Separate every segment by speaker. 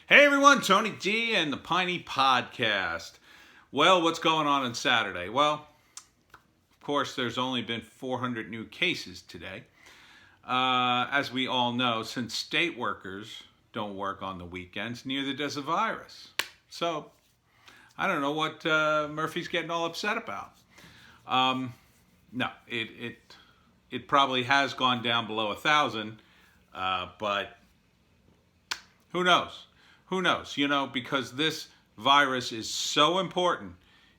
Speaker 1: Hey everyone, Tony D and the Piney podcast. Well, what's going on Saturday? Well, of course, there's only been 400 new cases today. As we all know, since state workers don't work on the weekends, neither does the virus. So, I don't know what Murphy's getting all upset about. No, it probably has gone down below 1,000, but who knows? Who knows? Because this virus is so important,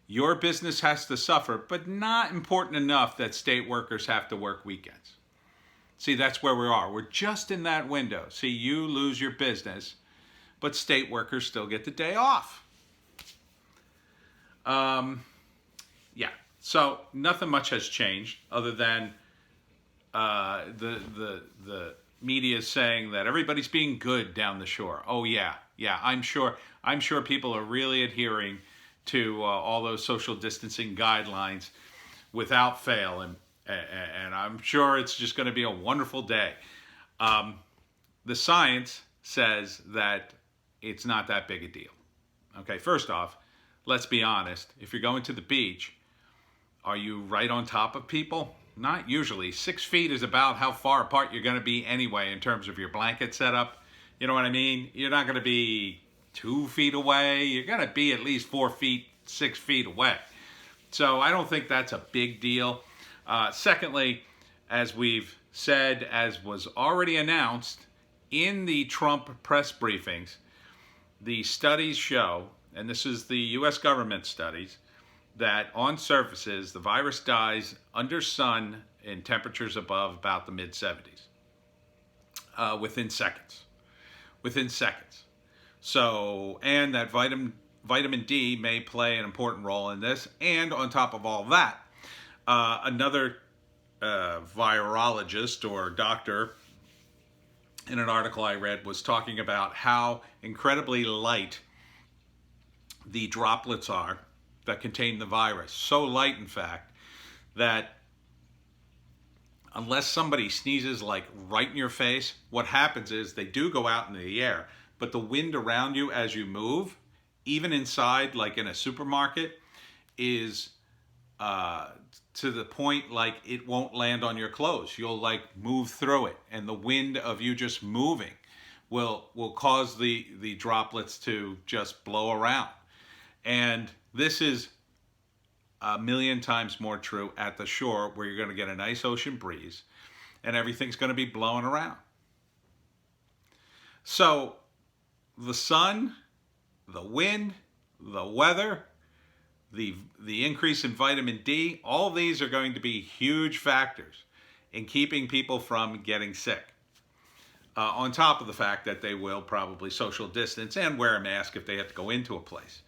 Speaker 1: your business has to suffer, but not important enough that state workers have to work weekends. See, that's where we are. We're just in that window. See, you lose your business, but state workers still get the day off. Yeah. So nothing much has changed other than the media is saying that everybody's being good down the shore. Oh yeah. I'm sure people are really adhering to all those social distancing guidelines without fail, and I'm sure it's just going to be a wonderful day. The science says that it's not that big a deal. Okay, first off, let's be honest. If you're going to the beach, are you right on top of people? Not usually. 6 feet is about how far apart you're going to be anyway in terms of your blanket setup. You know what I mean? You're not going to be 2 feet away. You're going to be at least 4 feet, 6 feet away. So I don't think that's a big deal. Secondly, as we've said, as was already announced in the Trump press briefings, the studies show, and this is the U.S. government studies, that on surfaces, the virus dies under sun in temperatures above about the mid-70s within seconds. So, and that vitamin D may play an important role in this. And on top of all that, another virologist or doctor in an article I read was talking about how incredibly light the droplets are that contain the virus. So light, in fact, that unless somebody sneezes like right in your face, what happens is they do go out into the air, but the wind around you as you move, even inside, like in a supermarket, is to the point like it won't land on your clothes. You'll like move through it, and the wind of you just moving will cause the droplets to just blow around. And this is a million times more true at the shore, where you're going to get a nice ocean breeze and everything's going to be blowing around. So the sun, the wind, the weather, the increase in vitamin D, all these are going to be huge factors in keeping people from getting sick. On top of the fact that they will probably social distance and wear a mask if they have to go into a place.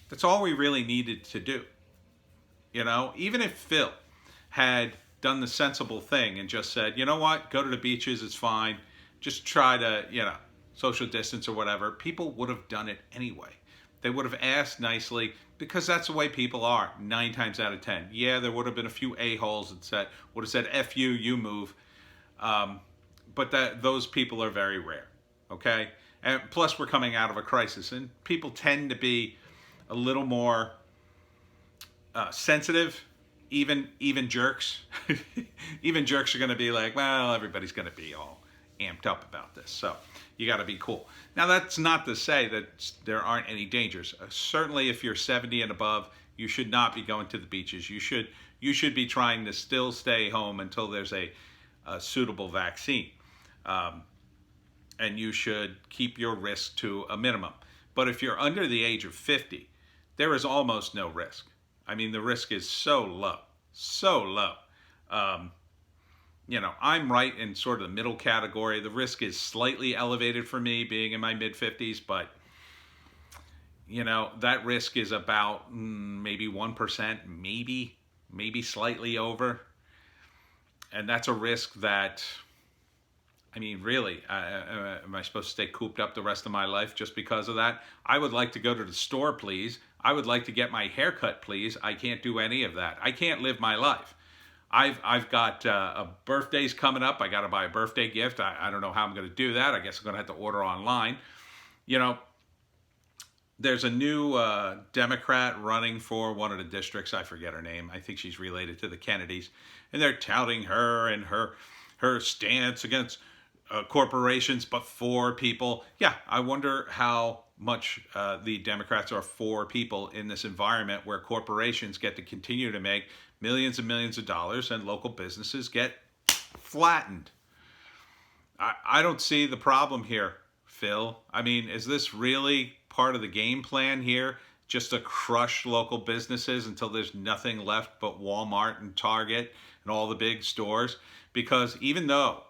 Speaker 1: That's all we really needed to do. Even if Phil had done the sensible thing and just said, you know what, go to the beaches, it's fine. Just try to, social distance or whatever. People would have done it anyway. They would have asked nicely, because that's the way people are 9 times out of 10. Yeah, there would have been a few a-holes that would have said, F you, you move. But those people are very rare, okay? And plus, we're coming out of a crisis, and people tend to be a little more sensitive. Even jerks. Even jerks are going to be like, well, everybody's going to be all amped up about this. So you got to be cool. Now, that's not to say that there aren't any dangers. Certainly, if you're 70 and above, you should not be going to the beaches. You should be trying to still stay home until there's a suitable vaccine. And you should keep your risk to a minimum. But if you're under the age of 50, there is almost no risk. I mean, the risk is so low. I'm right in sort of the middle category. The risk is slightly elevated for me being in my mid-50s, but, that risk is about maybe 1%, maybe slightly over. And that's a risk that, I mean, really, am I supposed to stay cooped up the rest of my life just because of that? I would like to go to the store, please. I would like to get my hair cut, please. I can't do any of that. I can't live my life. I've got birthdays coming up. I got to buy a birthday gift. I don't know how I'm going to do that. I guess I'm going to have to order online. there's a new Democrat running for one of the districts. I forget her name. I think she's related to the Kennedys, and they're touting her and her stance against corporations, but for people. Yeah, I wonder how much the Democrats are for people in this environment where corporations get to continue to make millions and millions of dollars and local businesses get flattened. I don't see the problem here, Phil. I mean, is this really part of the game plan here? Just to crush local businesses until there's nothing left but Walmart and Target and all the big stores? Because even though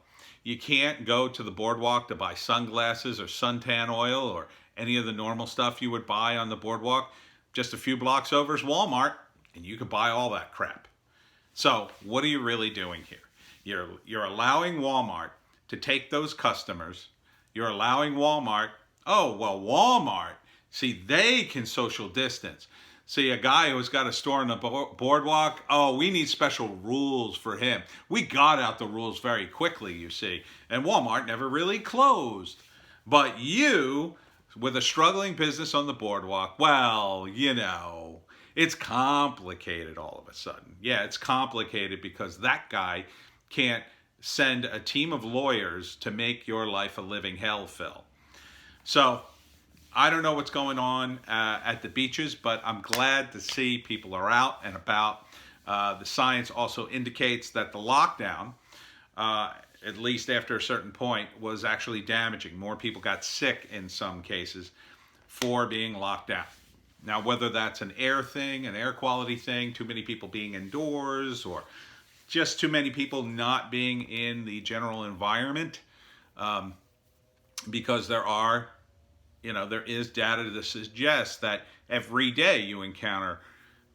Speaker 1: you can't go to the boardwalk to buy sunglasses or suntan oil or any of the normal stuff you would buy on the boardwalk, just a few blocks over is Walmart, and you can buy all that crap. So what are you really doing here? You're allowing Walmart to take those customers. You're allowing Walmart, oh, well, Walmart, see, they can social distance. See, a guy who's got a store on the boardwalk, oh, we need special rules for him. We got out the rules very quickly, you see, and Walmart never really closed. But you, with a struggling business on the boardwalk, well, you know, it's complicated all of a sudden. Yeah, it's complicated because that guy can't send a team of lawyers to make your life a living hell, Phil. So I don't know what's going on at the beaches, but I'm glad to see people are out and about. The science also indicates that the lockdown, at least after a certain point, was actually damaging. More people got sick in some cases for being locked down. Now, whether that's an air thing, an air quality thing, too many people being indoors, or just too many people not being in the general environment, because there is data that suggests that every day you encounter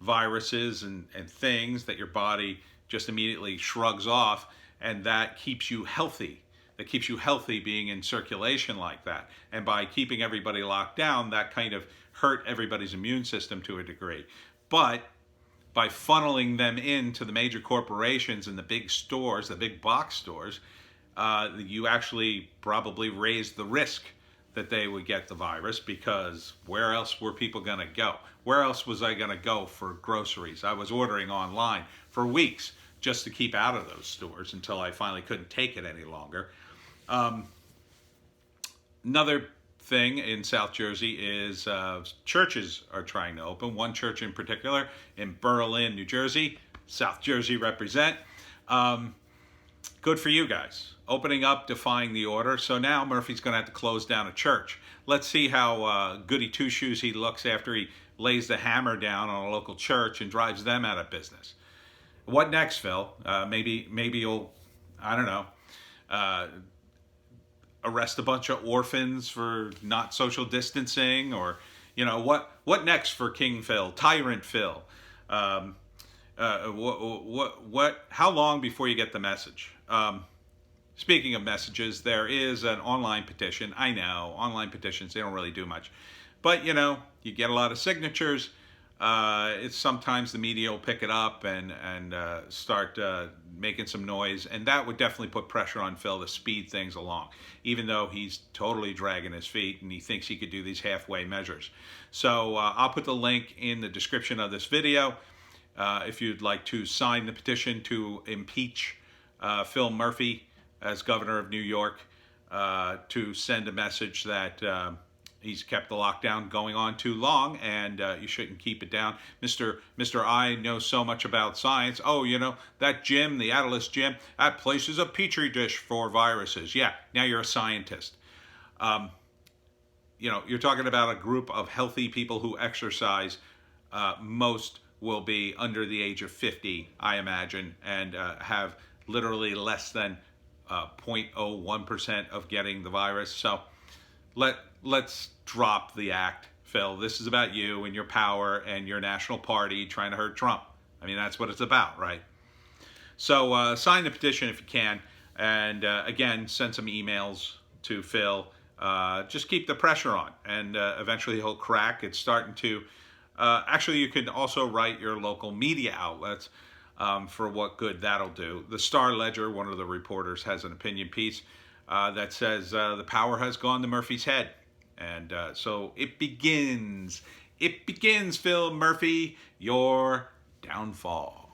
Speaker 1: viruses and things that your body just immediately shrugs off, and that keeps you healthy. That keeps you healthy being in circulation like that. And by keeping everybody locked down, that kind of hurt everybody's immune system to a degree. But by funneling them into the major corporations and the big stores, the big box stores, you actually probably raised the risk that they would get the virus, because where else were people going to go? Where else was I going to go for groceries? I was ordering online for weeks just to keep out of those stores until I finally couldn't take it any longer. Another thing in South Jersey is churches are trying to open. One church in particular in Berlin, New Jersey. South Jersey represent. Good for you guys. Opening up, defying the order. So now Murphy's going to have to close down a church. Let's see how goody two-shoes he looks after he lays the hammer down on a local church and drives them out of business. What next, Phil? Maybe you'll, I don't know, arrest a bunch of orphans for not social distancing, or, you know, what next for King Phil, Tyrant Phil? How long before you get the message? Speaking of messages, there is an online petition. I know, online petitions, they don't really do much. But, you know, you get a lot of signatures. It's sometimes the media will pick it up and start making some noise. And that would definitely put pressure on Phil to speed things along, even though he's totally dragging his feet and he thinks he could do these halfway measures. So I'll put the link in the description of this video if you'd like to sign the petition to impeach Phil Murphy as governor of New York, to send a message that he's kept the lockdown going on too long, and you shouldn't keep it down. Mr. I know so much about science. Oh, you know, that gym, the Atlas gym, that place is a petri dish for viruses. Yeah, now you're a scientist. You know, you're talking about a group of healthy people who exercise. Most will be under the age of 50, I imagine, and have literally less than 0.01% of getting the virus. So let's drop the act, Phil. This is about you and your power and your national party trying to hurt Trump. I mean, that's what it's about, right? So sign the petition if you can, and again, send some emails to Phil. Just keep the pressure on, and eventually he'll crack. It's starting to. Actually, you can also write your local media outlets for what good that'll do. The Star Ledger, one of the reporters, has an opinion piece that says the power has gone to Murphy's head, And so it begins. It begins, Phil Murphy, your downfall.